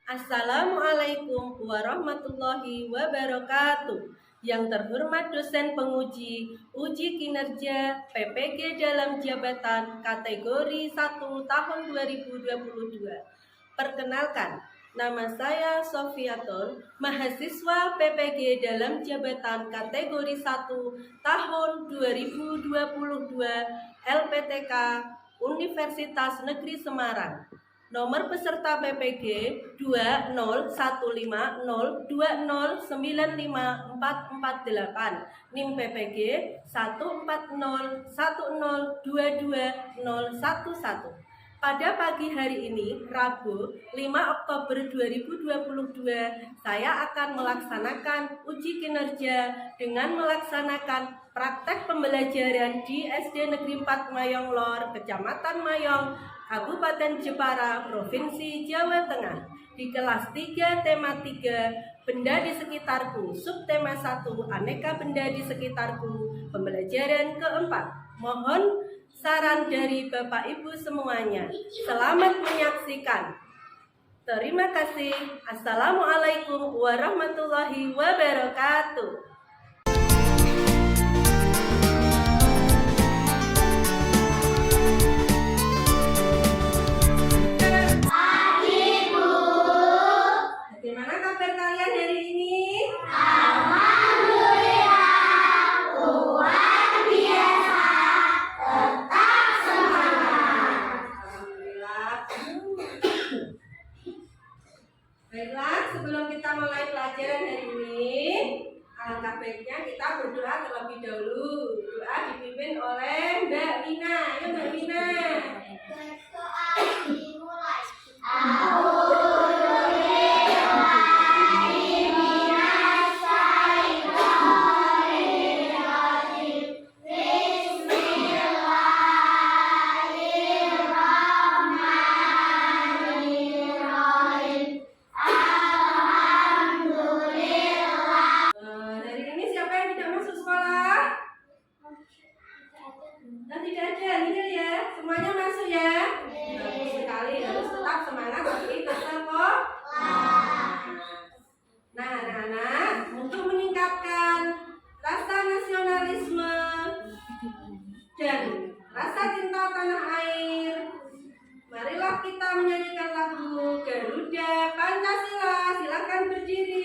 Assalamualaikum warahmatullahi wabarakatuh. Yang terhormat dosen penguji uji kinerja PPG dalam jabatan kategori 1 tahun 2022. Perkenalkan, nama saya Sofiatul, mahasiswa PPG dalam jabatan kategori 1 tahun 2022 LPTK Universitas Negeri Semarang. Nomor peserta PPG 2015020954448, NIM PPG 14010220011. Pada pagi hari ini, Rabu 5 Oktober 2022, saya akan melaksanakan uji kinerja dengan melaksanakan praktek pembelajaran di SD Negeri 4 Mayong Lor, Kecamatan Mayong, Kabupaten Jepara, Provinsi Jawa Tengah. Di kelas 3 tema 3, benda di sekitarku, subtema 1, aneka benda di sekitarku, pembelajaran keempat. Mohon saran dari Bapak Ibu semuanya. Selamat menyaksikan. Terima kasih. Assalamualaikum warahmatullahi wabarakatuh. Bagaimana kabar kalian hari ini? Alhamdulillah, luar biasa, tetap semangat. Alhamdulillah. Baiklah, sebelum kita mulai pelajaran hari ini, alangkah baiknya kita berdoa terlebih dahulu. Doa dipimpin oleh Mbak Wina. Ayo Mbak Wina. Berdoa dimulai. Hari ini siapa yang tidak masuk sekolah? Dan tidak ada, ini ya. Semuanya masuk ya. Bagus sekali, harus tetap semangat seperti bersekolah. Nah, anak-anak, untuk meningkatkan rasa nasionalisme dan rasa cinta tanah air, marilah kita menyanyikan lagu Garuda Pancasila. Silakan berdiri.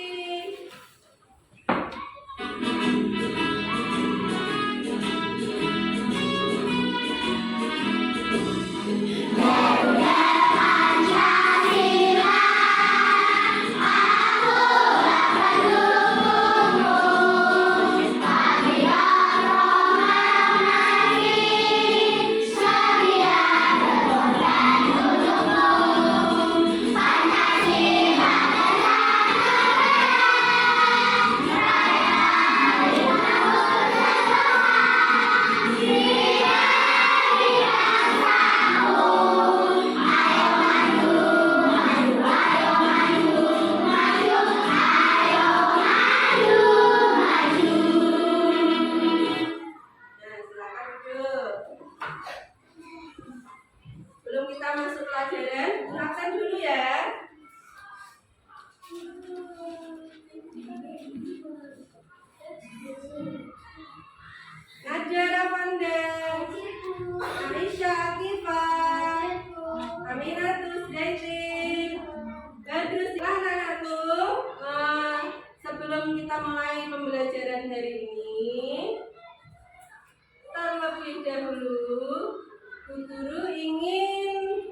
Sebelum kita masuk pelajaran, absen dulu ya. Najara Fanda, Aisyah Akifah, Aminatus Daitin, Badrus. Silahkan anakku. Sebelum kita mulai pembelajaran hari ini, terlebih dahulu Bu Guru ingin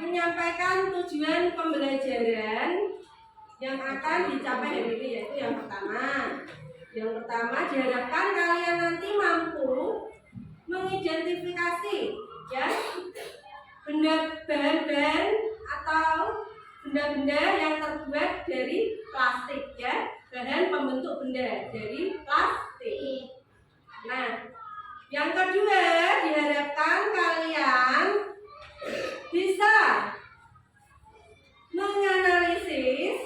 menyampaikan tujuan pembelajaran yang akan dicapai hari ini, yaitu yang pertama. Yang pertama, diharapkan kalian nanti mampu mengidentifikasi ya bahan-bahan atau benda-benda yang terbuat dari plastik ya, bahan pembentuk benda dari plastik. Nah, yang kedua, diharapkan kalian bisa menganalisis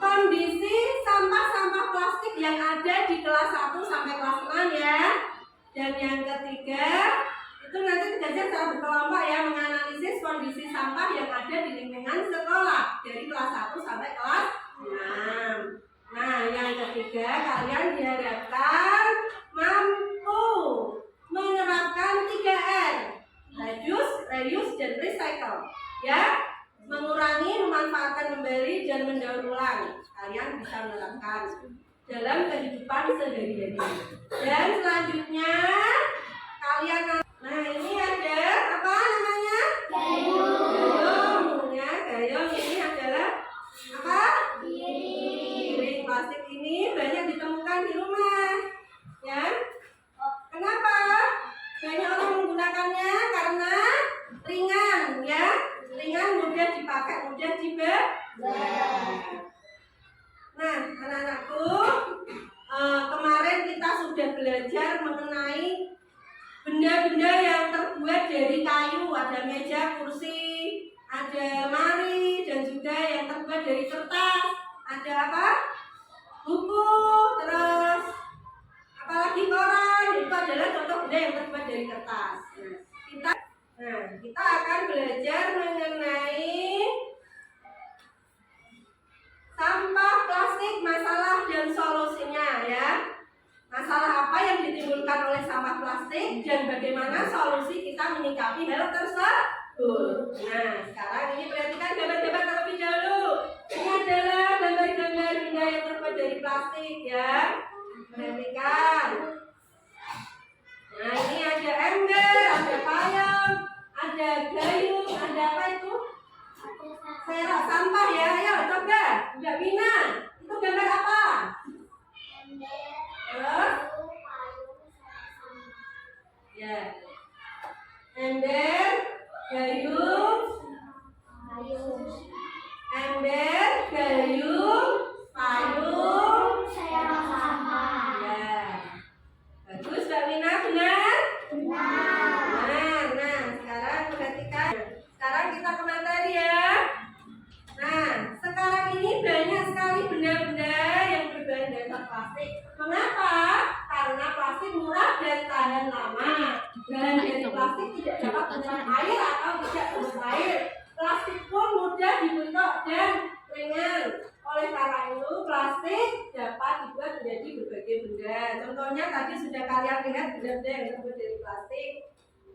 kondisi sampah-sampah plastik yang ada di kelas 1 sampai kelas 6 ya. Dan yang ketiga, belajar secara berkelompok ya, menganalisis kondisi sampah yang ada di lingkungan sekolah dari kelas 1 sampai kelas 6. Nah, yang ketiga, kalian diharapkan mampu menerapkan 3R, reuse, dan recycle. Ya, mengurangi, memanfaatkan kembali, dan mendaur ulang. Kalian bisa menerapkan dalam kehidupan sehari-hari. Dan selanjutnya kalian, nah ini ada apa namanya? Gayung. Ya, gayung ini adalah apa? Piring plastik ini banyak ditemukan di rumah. Ya. Kenapa? Banyak orang menggunakannya karena ringan, ya. Ringan, mudah dipakai, mudah dibawa. Nah, anak-anakku, kemarin kita sudah belajar mengenai benda-benda yang terbuat dari kayu. Ada meja, kursi, ada lemari, dan juga yang terbuat dari kertas. Ada apa? Buku, terus apalagi koran. Itu adalah contoh benda yang terbuat dari kertas. Kita akan belajar mengenai sampah plastik, masalah dan solusinya ya. Masalah apa yang ditimbulkan oleh sampah plastik dan bagaimana solusi kita menyikapi hal tersebut. Nah, sekarang ini perhatikan gambar-gambar terlebih dahulu. Ini adalah gambar-gambar benda yang terbuat dari plastik ya. Perhatikan. Nah, ini ada ember, ada payung, ada gayung, ada apa itu? Serok sampah ya. Ayo coba, Mbak Wina. Itu gambar apa? Ya. Ember, gayung, ember, gayung, payung, serok sampah. ya. Bagus Mbak Wina, benar? Nah, sekarang perhatikan. Sekarang kita ke materi ya. Nah, sekarang ini banyak sekali benda-benda yang berbahan dasar plastik. Mengapa? Karena plastik murah dan tahan lama. Bahan dari plastik tidak dapat menyerap air atau tidak terus air. Plastik pun mudah dibentuk dan ringan. Oleh karena itu, plastik dapat dibuat menjadi berbagai benda. Contohnya tadi sudah kalian lihat benda-benda yang terbuat dari plastik.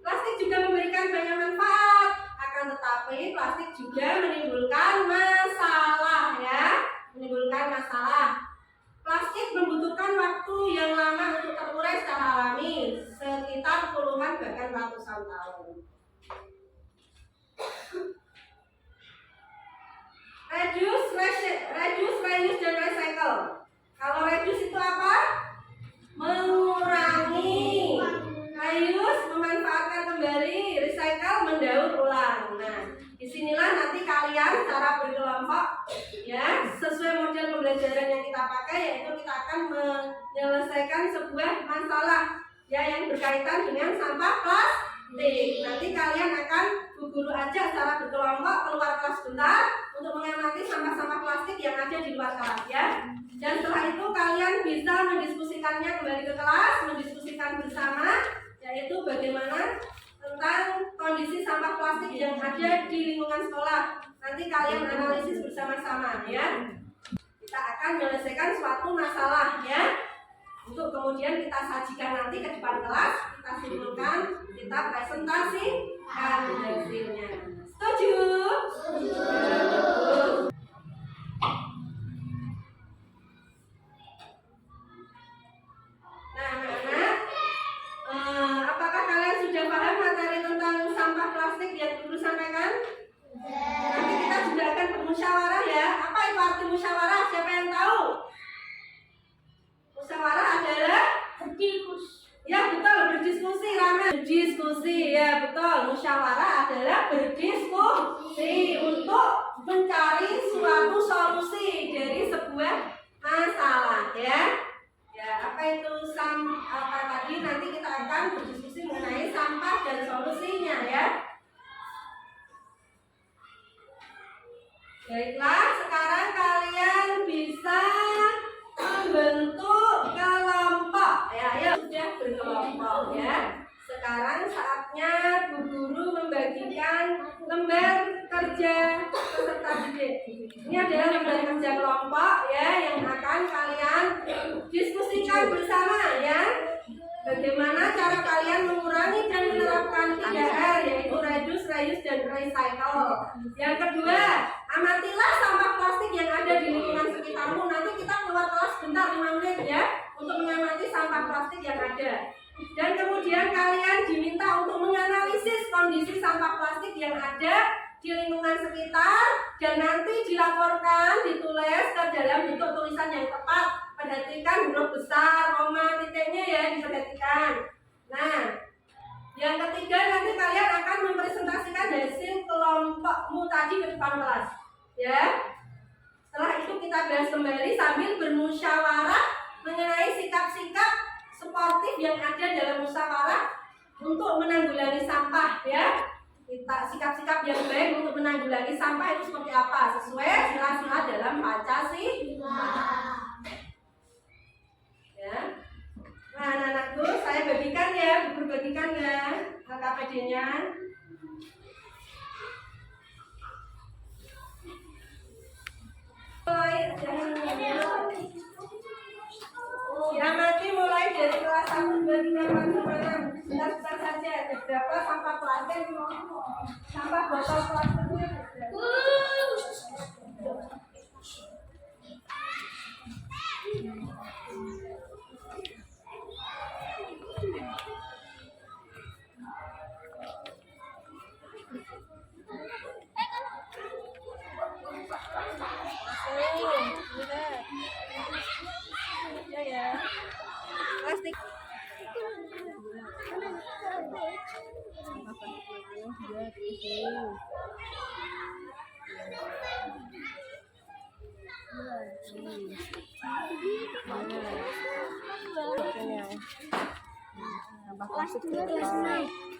Plastik juga memberikan banyak manfaat, akan tetapi plastik juga menimbulkan masalah ya. Menimbulkan masalah. Plastik membutuhkan waktu yang lama untuk terurai secara alami, sekitar puluhan bahkan ratusan tahun. Reuse, dan recycle. Kalau reduce itu apa? Mengurangi. Reuse, memanfaatkan kembali. Recycle, mendaur ulang. Nah, disinilah nanti kalian secara berkelompok ya, sesuai model pembelajaran yang kita pakai, yaitu kita akan menyelesaikan sebuah masalah ya yang berkaitan dengan sampah plastik. Nanti kalian akan guru ajak secara berkelompok keluar kelas sebentar untuk mengamati sampah-sampah plastik yang ada di luar kelas ya. Dan setelah itu kalian bisa mendiskusikannya kembali ke kelas, mendiskusikan bersama, yaitu bagaimana tentang kondisi sampah plastik yang ada di lingkungan sekolah. Nanti kalian analisis bersama-sama ya. Kita akan menyelesaikan suatu masalah ya. Untuk kemudian kita sajikan nanti ke depan kelas, kita simpulkan, kita presentasikan hasilnya. Setuju? Nah, anak-anak, apakah kalian sudah paham materi tentang sampah plastik yang guru sampaikan? Nanti kita juga akan bermusyawarah ya. Apa itu arti musyawarah? Siapa yang tahu? Musyawarah adalah berdiskusi. Ya betul, berdiskusi ramai. Berdiskusi ya betul. Musyawarah adalah berdiskusi untuk mencari suatu solusi dari sebuah masalah ya. Ya apa itu apa tadi? Nanti kita akan berdiskusi mengenai sampah dan solusinya ya. Baiklah, sekarang kalian bisa membentuk kelompok ya. Ayo sudah berkelompok ya. Sekarang saatnya saatnya Bu Guru membagikan lembar kerja peserta didik. Ini adalah lembar kerja kelompok ya yang akan kalian diskusikan bersama ya. Bagaimana cara kalian mengurangi dan menerapkan 3R, yaitu reduce, reuse, dan recycle. Yang kedua, amatilah sampah plastik yang ada di lingkungan sekitarmu. Nanti kita keluar kelas sebentar 5 menit ya untuk mengamati sampah plastik yang ada. Dan kemudian kalian diminta untuk menganalisis kondisi sampah plastik yang ada di lingkungan sekitar dan nanti dilaporkan, ditulis ke dalam bentuk tulisan yang tepat. Perhatikan huruf besar, koma, titiknya ya diperhatikan. Nah, yang ketiga nanti kalian akan mempresentasikan hasil kelompokmu tadi ke depan kelas, ya. Setelah itu kita bahas kembali sambil bermusyawarah mengenai sikap-sikap sportif yang ada dalam musyawarah untuk menanggulangi sampah, ya. Kita sikap-sikap yang baik untuk menanggulangi sampah itu seperti apa sesuai sila-sila dalam Pancasila. Ya. Nah, anak-anakku, saya bagikan ya, bagikan ya KPD-nya. Diamati mulai dari kelas 1, 2, 3, 4, 5, 6. Sebentar saja, ada berapa sampah plastik, sampah botol plastiknya. Plastik.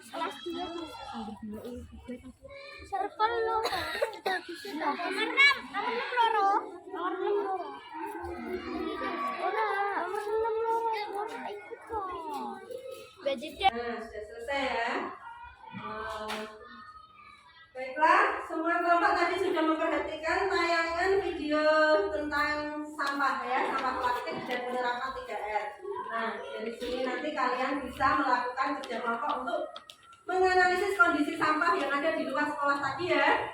Kelas 2 circle lo. Nomor 6 loro. Nomor 6 loro. Nomor 6 loro. Ikut kok. Budgetnya. Nah, sudah selesai ya. Baiklah, semua kelompok tadi sudah memperhatikan tayangan video tentang sampah ya, sampah plastik dan penerapan 3R. Nah, dari sini nanti kalian bisa melakukan kerja kelompok untuk menganalisis kondisi sampah yang ada di luar sekolah tadi ya.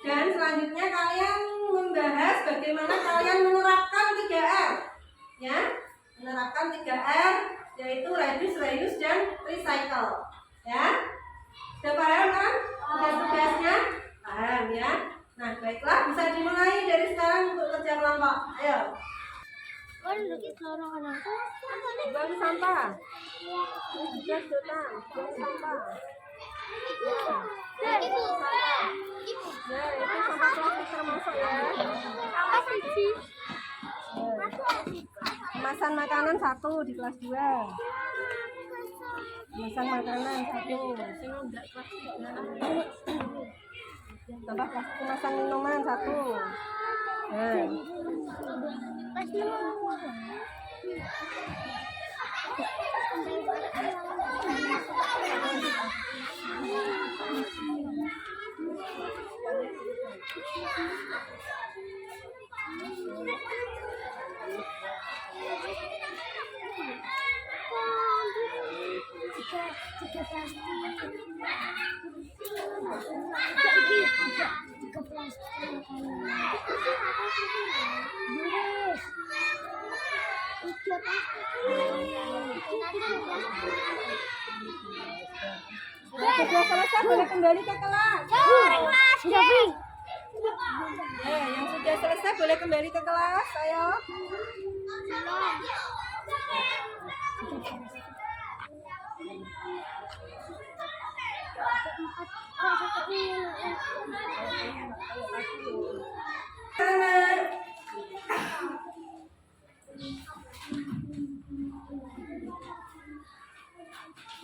Dan selanjutnya kalian membahas bagaimana kalian menerapkan 3R. Ya, menerapkan 3R yaitu reduce, reuse, dan recycle. Ya. Sudah paham kan? Tugas-tugasnya? Paham ya? Nah, baiklah, bisa dimulai dari sekarang untuk kerja kelompok. Ayo. Buang sampah. Tugas datang. Buang sampah. Ya, itu sampah. Ya, itu sampah plastik termasuk ya. Apa sih? Kemasan makanan 1 di kelas 2. Kemasan makanan 1. Tambah kemasan minuman 1. Nah. Sudah selesai boleh kembali ke kelas. Yang sudah selesai boleh kembali ke kelas. Ayo.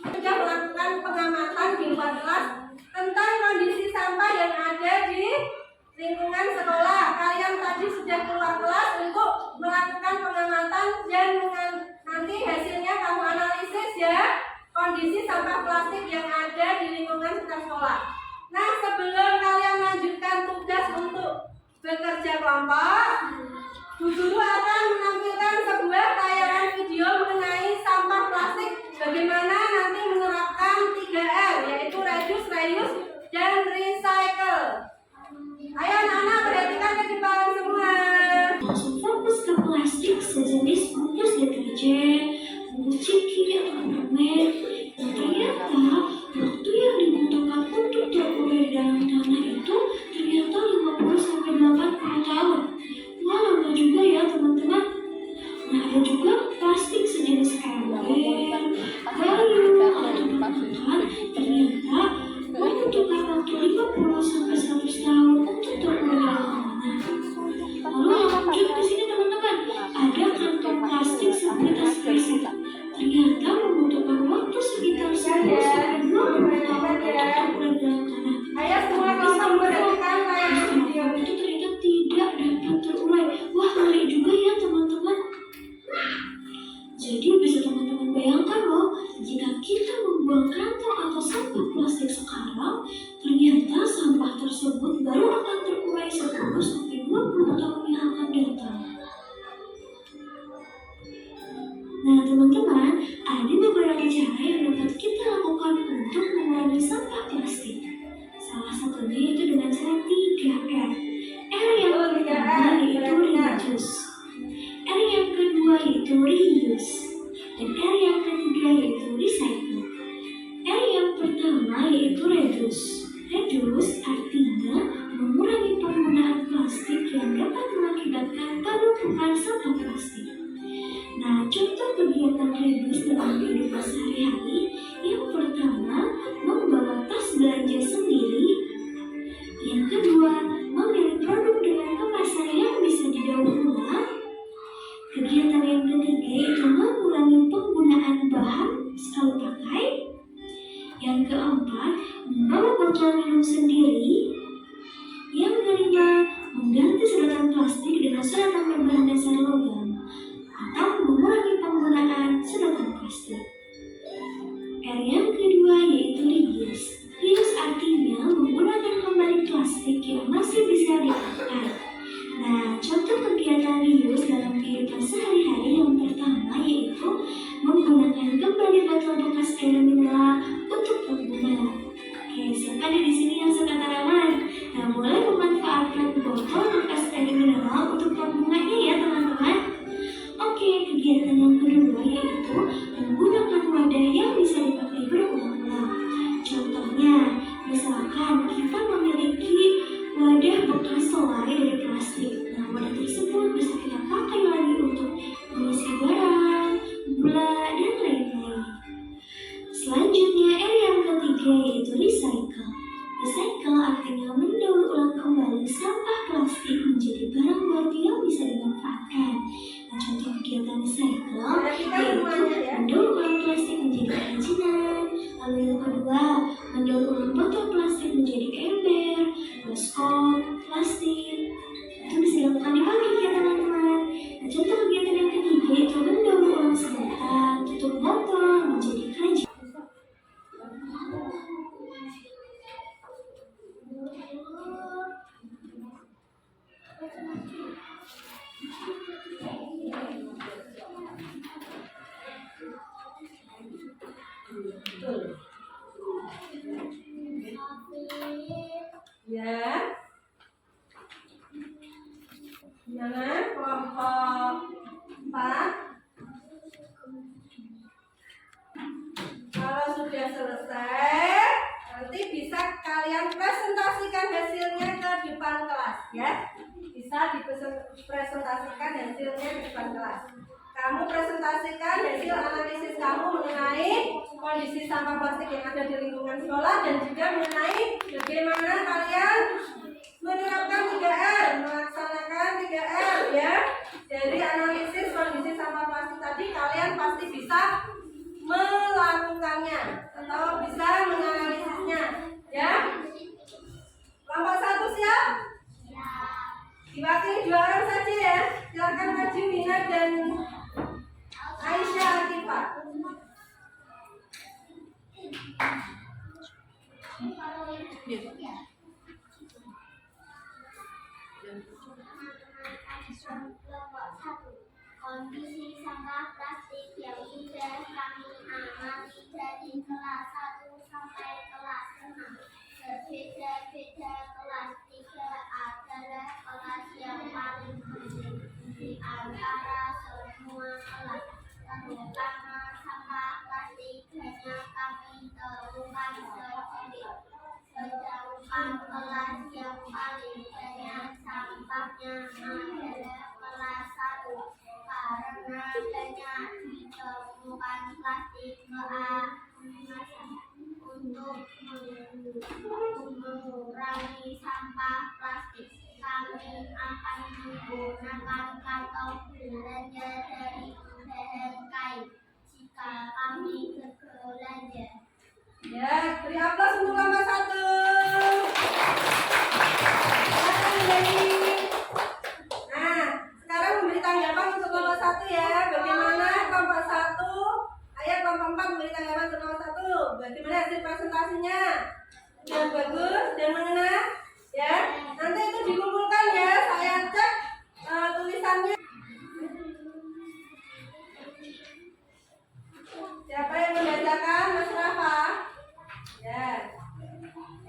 Sudah melakukan pengamatan di luar kelas tentang kondisi sampah yang ada di lingkungan sekolah. Kalian tadi sudah keluar kelas untuk melakukan pengamatan dan nanti hasilnya kamu analisis. sekolah. Nah, sebelum kalian lanjutkan tugas untuk bekerja kelompok, Bu Guru akan menampilkan sebuah tayangan video mengenai sampah plastik, bagaimana nanti menerapkan 3R, yaitu reduce, reuse, dan recycle. Ayo anak-anak, perhatikan ke depan semua. Langsung fokus ke plastik sejenis bungkus deterjen, bungkus ciki atau permen yang ternyata waktu yang dibutuhkan untuk terurai dalam tanah itu ternyata 50-80 tahun. Wah, lama juga ya teman-teman. Nah, ada juga plastik sejenis ember, kayu, atau bahkan ternyata membutuhkan waktu 50-100 tahun untuk terurai dalam tanah. Lalu yang lanjut ke sini teman-teman, ada kantong plastik sebatas kresek. Ternyata membutuhkan waktu sekitar 10-20 tahun untuk terurai dalam tanah. Ayo semua kelompok perhatikan tayangan video. Itu ternyata tidak dapat terurai. Wah, ngeri juga ya teman-teman. Jadi bisa teman-teman bayangkan loh, jika kita membuang kantong atau sampah plastik sekarang, ternyata sampah tersebut baru akan terurai 10-20 tahun yang akan datang. Nah teman-teman, ada beberapa cara yang dapat kita lakukan untuk mengurangi sampah plastik. Salah satunya itu dengan cara 3R. R yang pertama yaitu reduce, R yang kedua yaitu reuse, dan R yang ketiga yaitu recycle. R yang pertama yaitu reduce. Reduce artinya mengurangi penggunaan plastik yang dapat mengakibatkan penumpukan sampah plastik. Nah, contoh kegiatan reduce dalam kehidupan sehari-hari, yang pertama membawa tas belanja sendiri, yang kedua memilih produk dengan kemasan yang bisa didaur ulang, kegiatan yang ketiga itu mengurangi penggunaan bahan sekali pakai, yang keempat membawa botol minum sendiri, yang kelima mengganti sedotan plastik dengan sedotan berbahan dasar logam atau mengurangi penggunaan sedotan plastik. R yang kedua yaitu reuse. Reuse artinya menggunakan kembali plastik yang masih bisa dipakai. Nah, contoh kegiatan reuse dalam kehidupan sehari-hari yang pertama yaitu menggunakan kembali botol bekas air mineral untuk pengguna. Oke, siapa di sini yang suka tanaman? Nah, boleh memanfaatkan botol bekas air mineral untuk pembunganya ya teman-teman. Oke, kegiatan yang kedua yaitu menggunakan wadah yang bisa dipakai berulang-ulang. Contohnya, misalkan kita memiliki wadah bekas selai dari plastik. Nah, wadah tersebut bisa kita pakai lagi untuk mengisi barang, gula, dan lain-lain. Selanjutnya, R yang ketiga yaitu recycle. Recycle artinya mendaur ulang kembali sampah plastik menjadi barang baru yang bisa dimanfaatkan. Nah, contoh kegiatan recycle yaitu mendaur ulang plastik menjadi kerajinan. Lalu yang kedua, mendaur ulang botol plastik menjadi ember, baskom, plastik. Itu bisa dilakukan di pagi ya teman-teman. Nah, contoh kegiatan yang ketiga yaitu mendaur ulang sedotan, tutup botol menjadi kerajinan. Ya. Jangan kelompok 4. Kalau sudah selesai, nanti bisa kalian presentasikan hasilnya ke depan kelas ya. Bisa dipresentasikan hasilnya ke depan kelas. Kamu presentasikan hasil analisis kamu mengenai kondisi sampah plastik yang ada di lingkungan sekolah dan juga mengenai bagaimana kalian menerapkan 3R, melaksanakan 3R ya. Dari analisis kondisi sampah plastik tadi kalian pasti bisa melakukannya atau bisa menganalisisnya ya. Kelompok 1 siap? Diwakili 2 orang saja ya. Silakan maju Mina dan Aisyah Atifah. Kelompok 1. Kondisi sampah plastik yang sudah kami amati dari kelas 1 sampai kelas 6. Berbeda-beda, kelas 3 adalah kelas yang paling penting di antara semua kelas. Terutama sampah plastik hanya kami temukan sedikit. Sedangkan kelas yang paling banyak sampahnya adalah kelas 1 karena banyak ditemukan plastik kemasan. Untuk mengurangi sampah plastik, kami akan menggunakan kantong belanja dari bahan kain jika kami berbelanja. Ya, beri aplaus untuk kelompok 1. Nah, sekarang memberi tanggapan untuk kelompok 1 ya. Bagaimana kelompok 1? Ayo kelompok 4 memberi tanggapan untuk kelompok 1. Bagaimana hasil presentasinya? Yang bagus dan mengena? Ya, nanti itu dikumpulkan ya. Saya cek tulisannya. Siapa yang membacakan? Mas Rafa? Ya.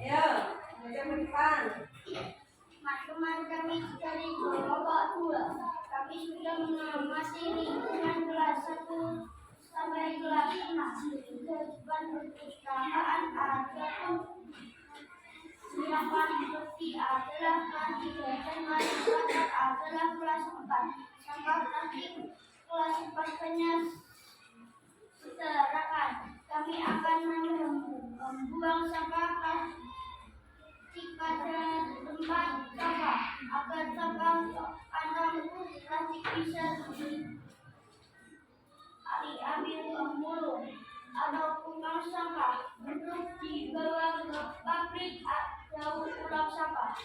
Ayo, baca ke depan. Teman-teman kami dari kelompok 2, kami sudah mengamati lingkungan kelas 1 sampai kelas 6. Kehidupan perpustakaan ada yang paling penting adalah ketiga dan masyarakat adalah kelas 4. Sampah plastik kelas 4 banyak setarakan. Kami akan membuang sampah plastik pada tempat sampah agar sampah kantong plastik bisa diambil pemulung atau tukang sampah untuk dibawa ke pabrik atau ulang sampah.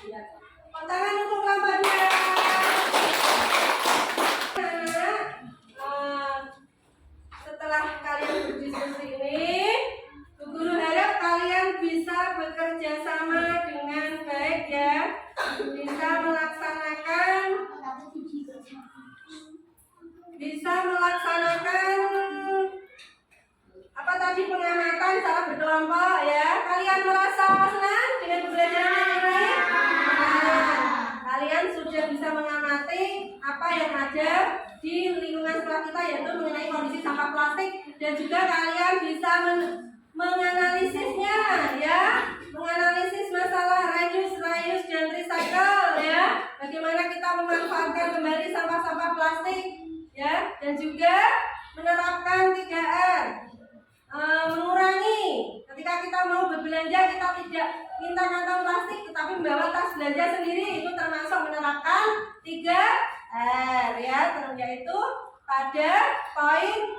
Tangan untuk kelompoknya. Setelah kalian berdiskusi ini, Bu Guru harap kalian bisa bekerja sama dengan baik ya, bisa melaksanakan apa tadi, pengamatan cara berkelompok ya. Kalian merasa senang dengan pembelajaran ini? Nah, kalian sudah bisa mengamati apa yang ada di lingkungan sekolah kita, yaitu mengenai kondisi sampah plastik, dan juga kalian bisa menganalisisnya ya, menganalisis masalah reuse, dan recycle ya. Bagaimana kita memanfaatkan kembali sampah-sampah plastik ya, dan juga menerapkan 3R. Mengurangi, ketika kita mau berbelanja kita tidak minta kantong plastik tetapi membawa tas belanja sendiri, itu termasuk menerapkan 3R ya, yaitu pada poin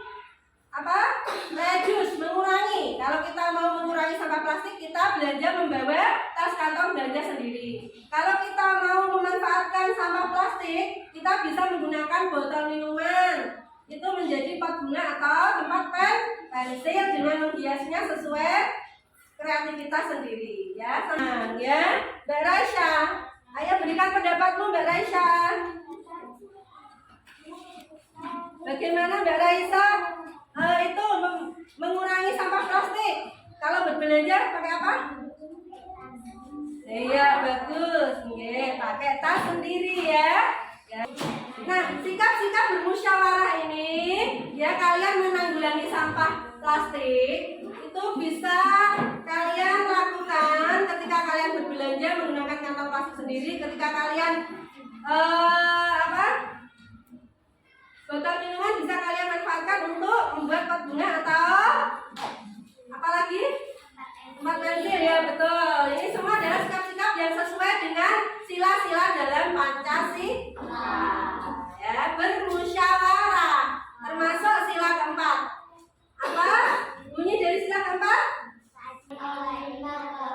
apa? Reduce, mengurangi. Kalau kita mau mengurangi sampah plastik, kita belanja membawa tas kantong belanja sendiri. Kalau kita mau memanfaatkan sampah plastik, kita bisa menggunakan botol minuman. Itu menjadi pot guna atau tempat pensil dengan menghiasnya sesuai kreativitas sendiri ya. Senang ya. Mbak Raisya, ayo berikan pendapatmu Mbak Raisya. Bagaimana Mbak Raisya itu mengurangi sampah plastik? Kalau berbelanja pakai apa? Iya, bagus. Nggih, pakai tas sendiri ya. Nah, sikap-sikap bermusyawarah ini ya, kalian menanggulangi sampah plastik itu bisa kalian lakukan ketika kalian berbelanja menggunakan kantong plastik sendiri, ketika kalian botol minuman bisa kalian manfaatkan untuk membuat pot bunga atau apalagi tempat pensil ya, betul. Ini semua adalah sikap-sikap yang sesuai dengan sila-sila dalam Pancasila ya, bermusyawarah, termasuk sila keempat. Apa bunyi dari sila keempat?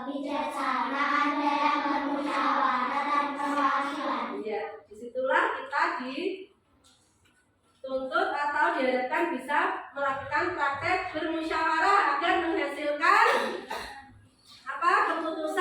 Kebijaksanaan dalam bermusyawarah dan perwakilan. Iya, disitulah kita dituntut atau diharapkan bisa melakukan praktek bermusyawarah agar menghasilkan apa? Keputusan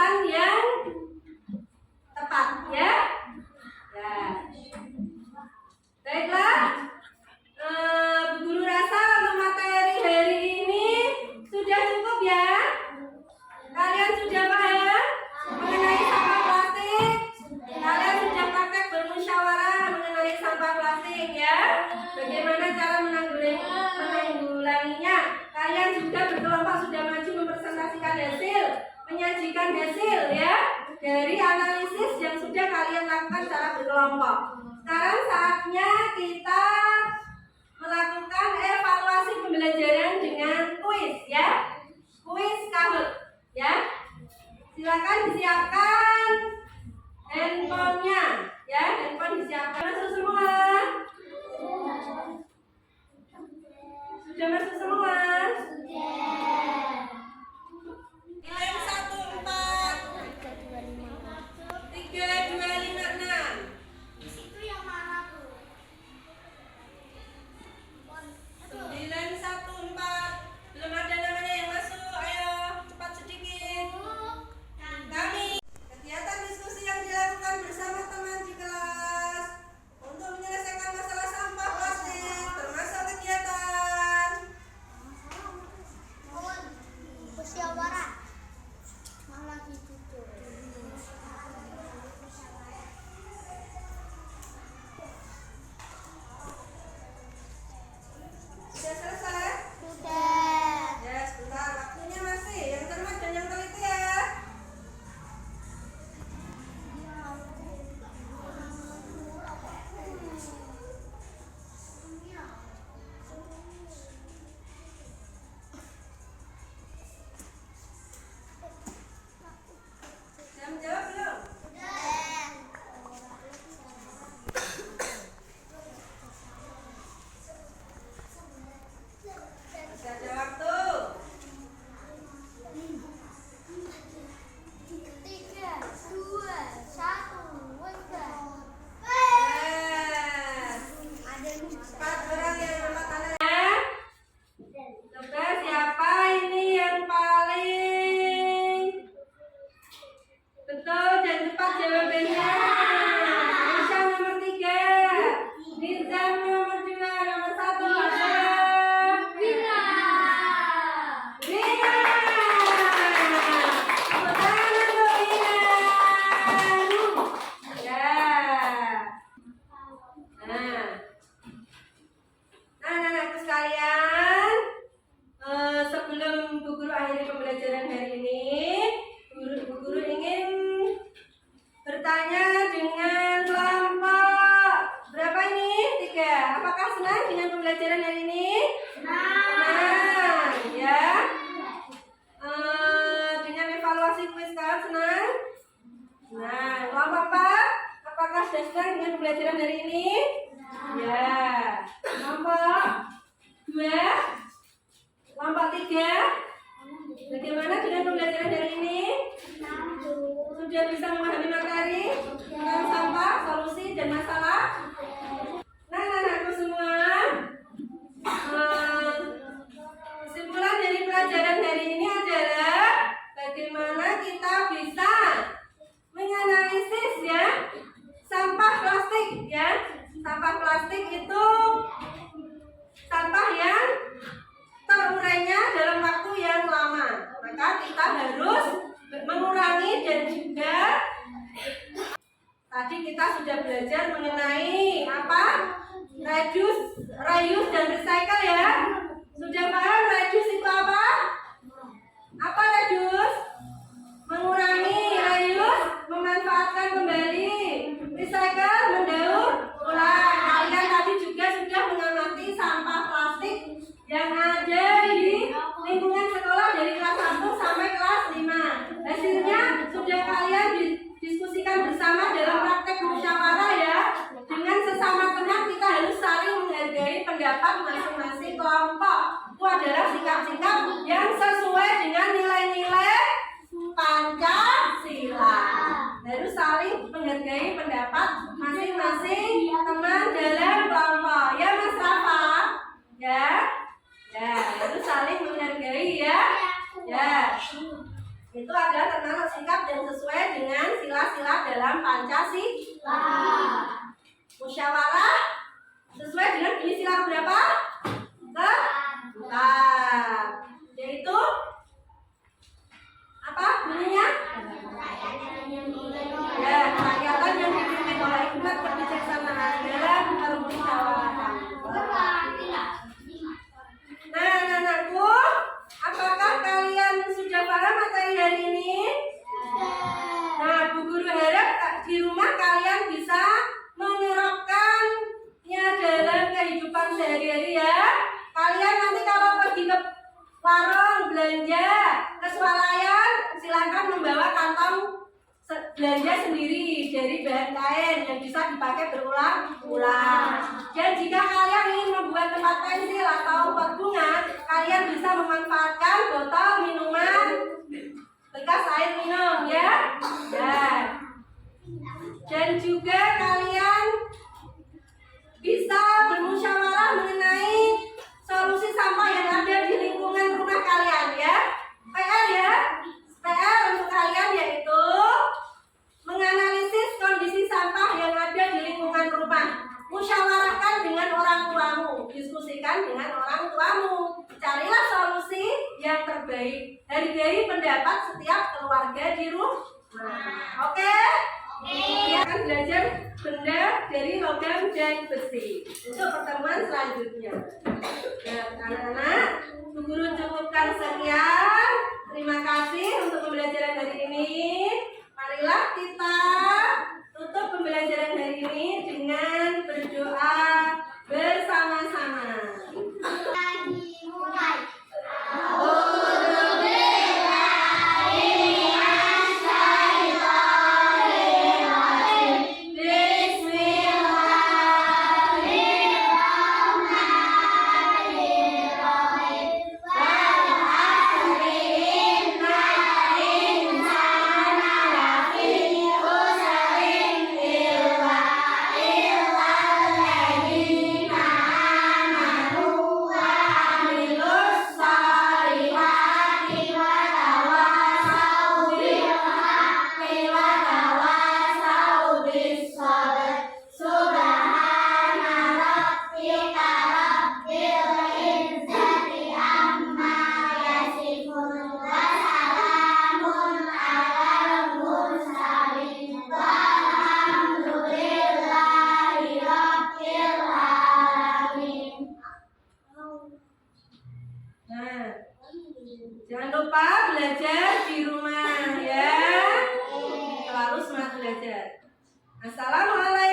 dari analisis yang sudah kalian lakukan secara berkelompok. Sekarang saatnya kita melakukan evaluasi pembelajaran dengan kuis ya. Kuis Kahoot ya. Silakan disiapkan handphonenya ya. Handphone disiapkan. Masuk semua. Sudah masuk semua? Nilai 1, 4, 3, 2, 5, 6. Di situ yang mana tuh? 9, 1, 4. Belum ada namanya yang masuk. Ayo cepat sedikit. Kami kegiatan diskusi yang dilakukan bersama teman di kelas untuk menyelesaikan masalah sampah plastik termasuk kegiatan Musyawarah. Malah ditutup. sudah selesai. Sudah. Ya sebentar, waktunya masih. Yang cermat dan yang teliti ya. Sudah menjawab belum? Masih ada waktu. 3, 2, 1, mulai. Cepat orang yang nomor tangannya. Coba siapa ini yang paling betul dan cepat jawabannya? Aisyah nomor 3, Nizam nomor 2, nomor 1 adalah Rina. Tepuk tangan untuk Rina. Ya. Nah, anak-anakku sekalian, sebelum Bu Guru akhiri pembelajaran hari ini, Bu Guru ingin bertanya dengan kelompok berapa ini? 3. Apakah senang dengan pembelajaran hari ini? Senang, ya. Dengan evaluasi kuis kalian senang? Nah, kelompok 4, apakah sudah senang dengan pembelajaran hari ini? Ya. Kelompok 2, kelompok 3, bagaimana dengan pembelajaran hari ini? Sudah bisa memahami materi tentang sampah, solusi, dan masalah? Nah, anakku semua, kesimpulan dari pelajaran hari ini adalah bagaimana kita bisa menganalisis ya sampah plastik ya. Sampah plastik itu sampah yang terurainya dalam waktu yang lama. Maka kita harus mengurangi dan juga tadi kita sudah belajar mengenai apa? Reuse dan recycle ya. Sudah paham reuse itu apa? Apa reuse? Mengurangi, reuse, memanfaatkan kembali, recycle, mendaur ulang. Kalian tadi juga sudah mengamati sampah plastik yang ada di lingkungan sekolah dari kelas 1 sampai kelas 5. Hasilnya sudah kalian diskusikan bersama dalam praktek musyawarah ya. Dengan sesama teman kita harus saling menghargai pendapat masing-masing kelompok. Itu adalah sikap di rumah kalian bisa menerapkannya dalam kehidupan sehari-hari ya. Kalian nanti kalau pergi ke warung belanja, ke swalayan, silakan membawa kantong belanja sendiri dari bahan kain yang bisa dipakai berulang-ulang. Dan jika kalian ingin membuat tempat pensil atau pot bunga, kalian bisa memanfaatkan botol minuman bekas air minum ya. Dan juga kalian bisa bermusyawarah mengenai solusi sampah yang ada di lingkungan rumah kalian ya. PR untuk kalian yaitu menganalisis kondisi sampah yang ada di lingkungan rumah. Musyawarahkan dengan orang tuamu, diskusikan dengan orang tuamu. Carilah solusi yang terbaik. Hargai pendapat setiap keluarga di rumah. Oke? Kita akan belajar benda dari logam dan besi untuk pertemuan selanjutnya. Nah, anak-anak, guru cukupkan sekian. Terima kasih untuk pembelajaran hari ini. Marilah kita tutup pembelajaran hari ini dengan berdoa bersama-sama. Dimulai. Jangan lupa belajar di rumah ya. Selalu semangat belajar. Assalamualaikum.